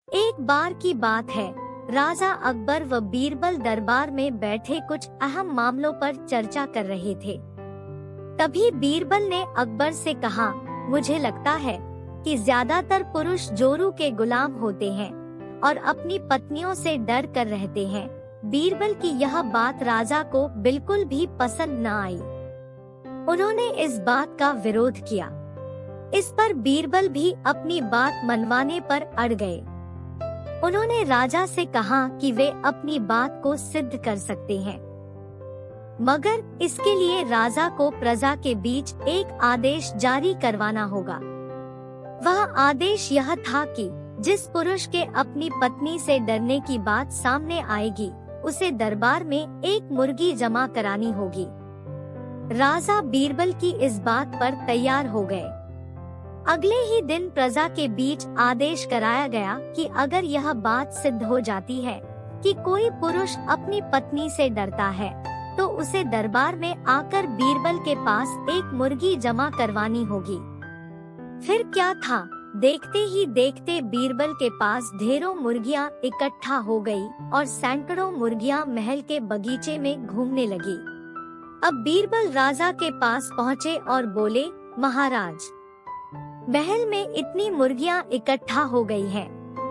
एक बार की बात है, राजा अकबर व बीरबल दरबार में बैठे कुछ अहम मामलों पर चर्चा कर रहे थे। तभी बीरबल ने अकबर से कहा, मुझे लगता है कि ज्यादातर पुरुष जोरू के गुलाम होते हैं और अपनी पत्नियों से डर कर रहते हैं। बीरबल की यह बात राजा को बिल्कुल भी पसंद न आई। उन्होंने इस बात का विरोध किया। इस पर बीरबल भी अपनी बात मनवाने पर अड़ गए। उन्होंने राजा से कहा कि वे अपनी बात को सिद्ध कर सकते हैं, मगर इसके लिए राजा को प्रजा के बीच एक आदेश जारी करवाना होगा। वह आदेश यह था कि जिस पुरुष के अपनी पत्नी से डरने की बात सामने आएगी, उसे दरबार में एक मुर्गी जमा करानी होगी। राजा बीरबल की इस बात पर तैयार हो गए। अगले ही दिन प्रजा के बीच आदेश कराया गया कि अगर यह बात सिद्ध हो जाती है कि कोई पुरुष अपनी पत्नी से डरता है, तो उसे दरबार में आकर बीरबल के पास एक मुर्गी जमा करवानी होगी। फिर क्या था, देखते ही देखते बीरबल के पास ढेरों मुर्गियां इकट्ठा हो गई और सैकड़ों मुर्गियां महल के बगीचे में घूमने लगी। अब बीरबल राजा के पास पहुँचे और बोले, महाराज, महल में इतनी मुर्गियां इकट्ठा हो गई हैं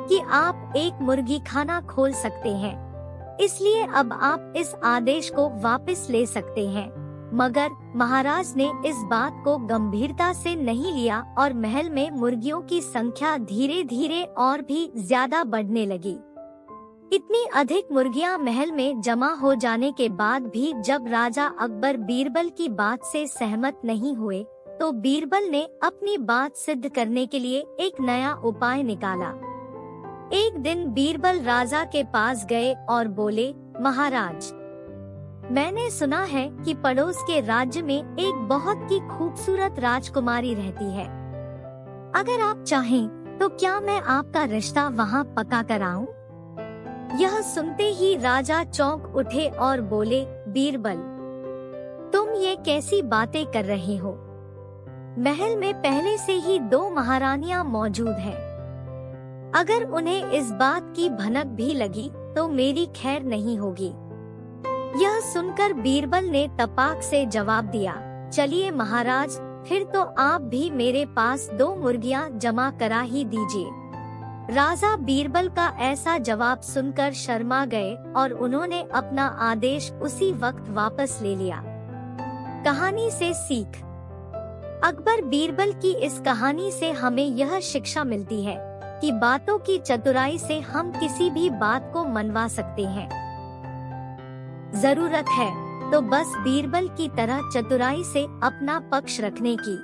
कि आप एक मुर्गी खाना खोल सकते हैं, इसलिए अब आप इस आदेश को वापस ले सकते हैं। मगर महाराज ने इस बात को गंभीरता से नहीं लिया और महल में मुर्गियों की संख्या धीरे धीरे और भी ज्यादा बढ़ने लगी। इतनी अधिक मुर्गियां महल में जमा हो जाने के बाद भी जब राजा अकबर बीरबल की बात से सहमत नहीं हुए, तो बीरबल ने अपनी बात सिद्ध करने के लिए एक नया उपाय निकाला। एक दिन बीरबल राजा के पास गए और बोले, महाराज, मैंने सुना है कि पड़ोस के राज्य में एक बहुत ही खूबसूरत राजकुमारी रहती है। अगर आप चाहें तो क्या मैं आपका रिश्ता वहाँ पक्का कराऊं? यह सुनते ही राजा चौंक उठे और बोले, बीरबल, तुम ये कैसी बातें कर रहे हो? महल में पहले से ही 2 महारानियां मौजूद हैं। अगर उन्हें इस बात की भनक भी लगी तो मेरी खैर नहीं होगी। यह सुनकर बीरबल ने तपाक से जवाब दिया, चलिए महाराज, फिर तो आप भी मेरे पास 2 मुर्गियां जमा करा ही दीजिए। राजा बीरबल का ऐसा जवाब सुनकर शर्मा गए और उन्होंने अपना आदेश उसी वक्त वापस ले लिया। कहानी से सीख। अकबर बीरबल की इस कहानी से हमें यह शिक्षा मिलती है कि बातों की चतुराई से हम किसी भी बात को मनवा सकते हैं। जरूरत है तो बस बीरबल की तरह चतुराई से अपना पक्ष रखने की।